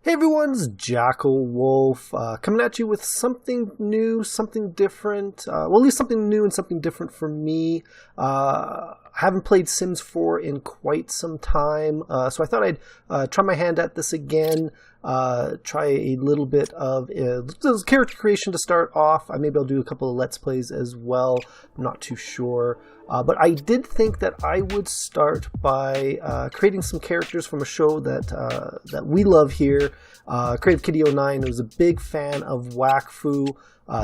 Hey everyone's Jackal Wolf coming at you with something new, something different. Well, at least something new and something different for me. I haven't played Sims 4 in quite some time, so I thought I'd try my hand at this again. Try a little bit of character creation to start off. Maybe I'll do a couple of Let's Plays as well. I'm not too sure. But I did think that I would start by creating some characters from a show that we love here. Creative Kitty09 was a big fan of Wakfu.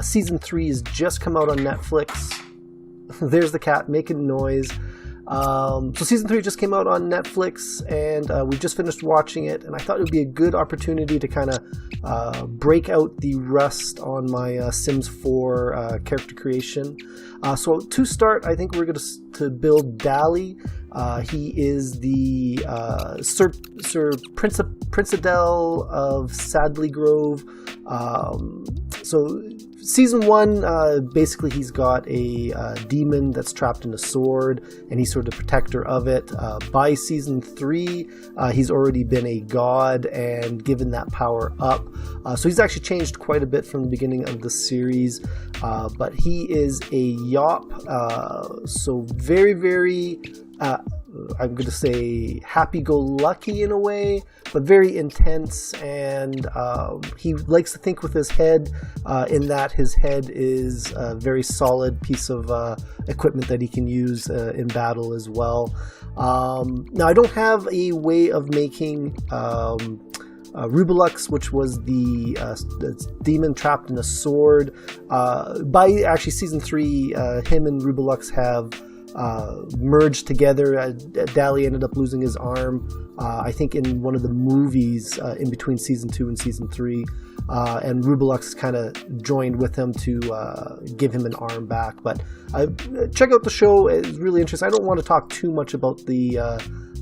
Season 3 has just come out on Netflix. There's the cat making noise. So Season 3 just came out on Netflix, and we just finished watching it, and I thought it would be a good opportunity to kind of break out the rust on my Sims 4 character creation. So to start, I think we're going to build Dally. He is the Sir Princidel of Sadlygrove. So Season 1, basically he's got a demon that's trapped in a sword, and he's sort of the protector of it. By Season 3, he's already been a god and given that power up. So he's actually changed quite a bit from the beginning of the series, but he is a Yop, so very, very... I'm going to say happy-go-lucky in a way, but very intense, and he likes to think with his head, in that his head is a very solid piece of equipment that he can use in battle as well. Now, I don't have a way of making Rubelux, which was the demon trapped in a sword. By actually Season 3, him and Rubelux have merged together. Dally ended up losing his arm, I think in one of the movies in between Season 2 and Season 3, and Rubelux kind of joined with him to give him an arm back. But check out the show, it's really interesting. I don't want to talk too much about the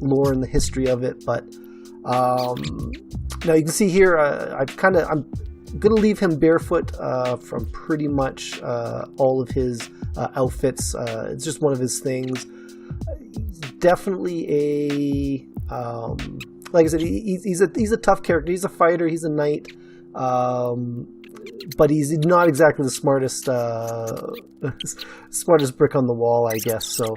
lore and the history of it, but now you can see here, I'm going to leave him barefoot from pretty much all of his outfits. It's just one of his things. Definitely a like I said, he's a tough character. He's a fighter. He's a knight, but he's not exactly the smartest smartest brick on the wall, I guess. So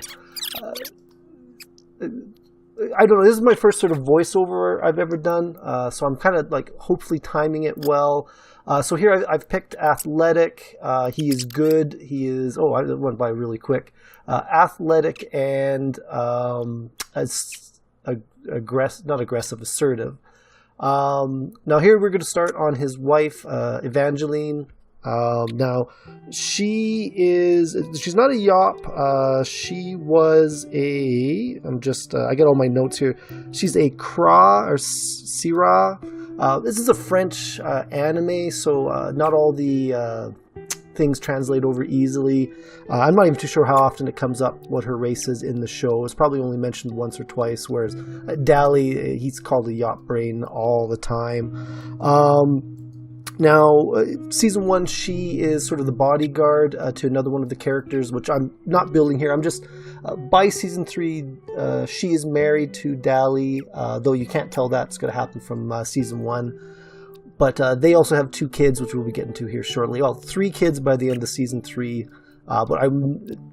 I don't know. This is my first sort of voiceover I've ever done, so I'm kind of like hopefully timing it well. So here I've picked athletic. He is good. He is, I went by really quick. Athletic and not aggressive, assertive. Now here we're going to start on his wife, Evangeline. Now she's not a Yop. She was I get all my notes here. She's a Kra or Syrah. This is a French anime, so not all the things translate over easily. I'm not even too sure how often it comes up what her race is in the show. It's probably only mentioned once or twice, whereas Dally, he's called a Yop brain all the time. Now, Season 1, she is sort of the bodyguard to another one of the characters, which I'm not building here. I'm just, by Season 3, she is married to Dally, though you can't tell that's going to happen from Season 1. But they also have 2 kids, which we'll be getting to here shortly. Well, 3 kids by the end of Season 3. But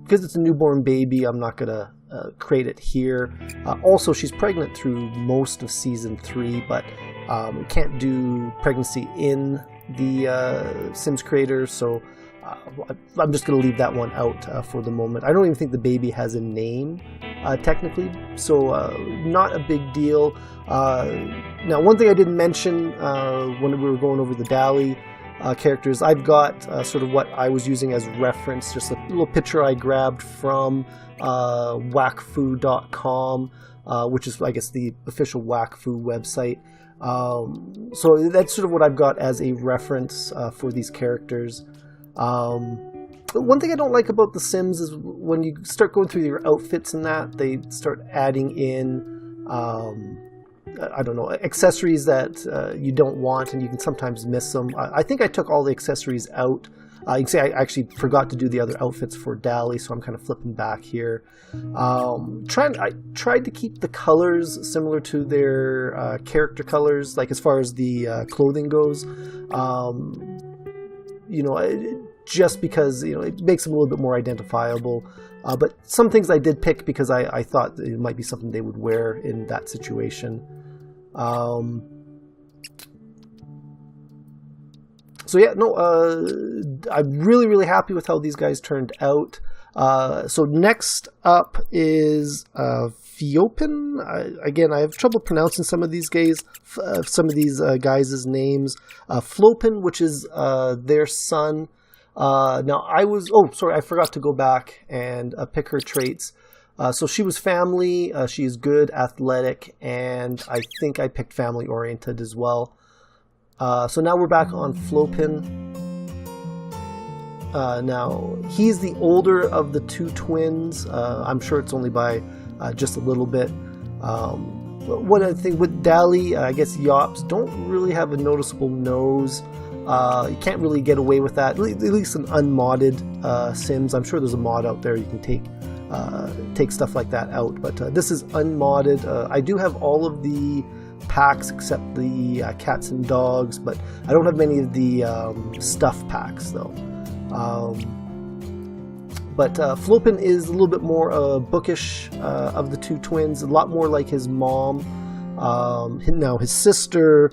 because it's a newborn baby, I'm not going to create it here. Also, she's pregnant through most of Season 3, but we can't do pregnancy in the Sims creator, so I'm just going to leave that one out for the moment. I don't even think the baby has a name, technically, so not a big deal. Now, one thing I didn't mention when we were going over the Dally characters, I've got sort of what I was using as reference, just a little picture I grabbed from Wakfu.com, which is, I guess, the official Wakfu website. So that's sort of what I've got as a reference for these characters. One thing I don't like about The Sims is when you start going through your outfits and that, they start adding in, I don't know, accessories that you don't want, and you can sometimes miss them. I think I took all the accessories out You can see I actually forgot to do the other outfits for Dally, so I'm kind of flipping back here. I tried to keep the colors similar to their character colors, like as far as the clothing goes. Just because it makes them a little bit more identifiable. But some things I did pick because I thought it might be something they would wear in that situation. I'm really, really happy with how these guys turned out. So next up is Flippin. Again, I have trouble pronouncing some of these guys' names. Flippin, which is their son. I forgot to go back and pick her traits. So she was family, she is good, athletic, and I think I picked family oriented as well. So now we're back on Flippin. Now, he's the older of the two twins. I'm sure it's only by just a little bit. One other thing with Dally, I guess Yops don't really have a noticeable nose. You can't really get away with that, at least in unmodded Sims. I'm sure there's a mod out there you can take stuff like that out, but this is unmodded. I do have all of the packs except the cats and dogs, but I don't have many of the stuff packs though. But Flippin is a little bit more bookish of the two twins, a lot more like his mom. Now his sister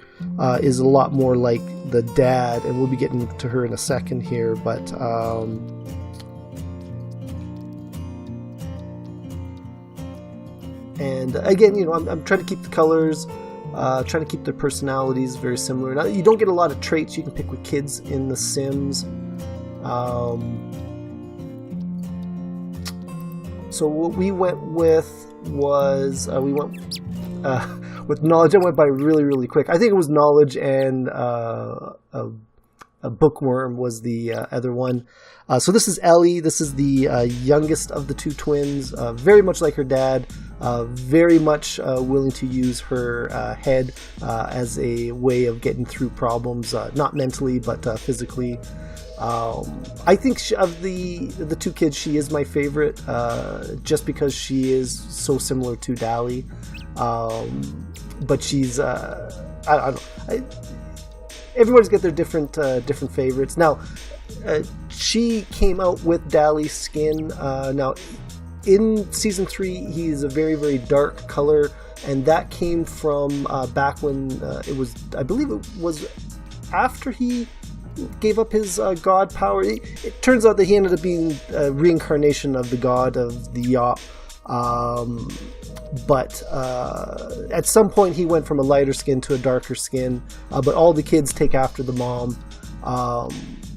is a lot more like the dad, and we'll be getting to her in a second here, but and again, I'm trying to keep the colors, trying to keep their personalities very similar. Now, you don't get a lot of traits you can pick with kids in The Sims. So what we went with was with knowledge. I went by really, really quick. I think it was knowledge, and a bookworm was the other one. So this is Ellie. This is the youngest of the two twins. Very much like her dad. Very much willing to use her head as a way of getting through problems, not mentally but physically. I think of the two kids, she is my favorite, just because she is so similar to Dally. But she's I don't know. Everybody's got their different favorites. Now, she came out with Dally's skin. Now, in season 3, he's a very, very dark color, and that came from back when it was, I believe it was after he gave up his god power. It turns out that he ended up being a reincarnation of the god of the Yop. But at some point he went from a lighter skin to a darker skin, but all the kids take after the mom.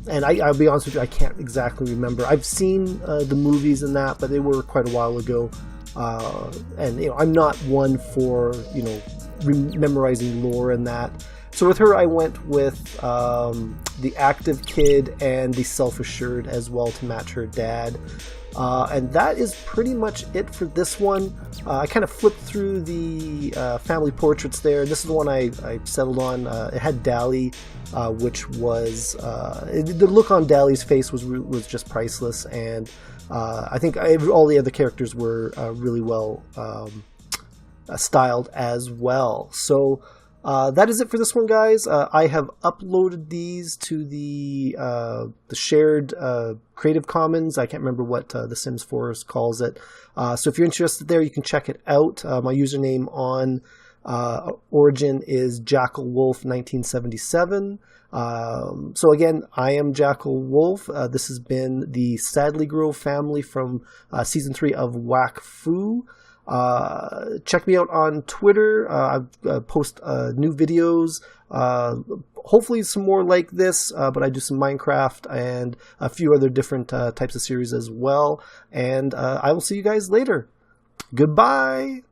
And I'll be honest with you, I can't exactly remember. I've seen the movies and that, but they were quite a while ago. And I'm not one for memorizing lore and that. So with her, I went with the active kid and the self-assured as well to match her dad. And that is pretty much it for this one. I kind of flipped through the family portraits there. This is the one I settled on. It had Dally, which was the look on Dally's face was just priceless, and I think all the other characters were really well styled as well. So that is it for this one, guys. I have uploaded these to the shared Creative Commons. I can't remember what The Sims 4 calls it. So if you're interested there, you can check it out. My username on Origin is JackalWolf1977. So again, I am Jackal Wolf. This has been the Sadlygrove family from Season 3 of Wakfu. Check me out on Twitter. I post new videos, hopefully some more like this, but I do some Minecraft and a few other different types of series as well. And I will see you guys later. Goodbye.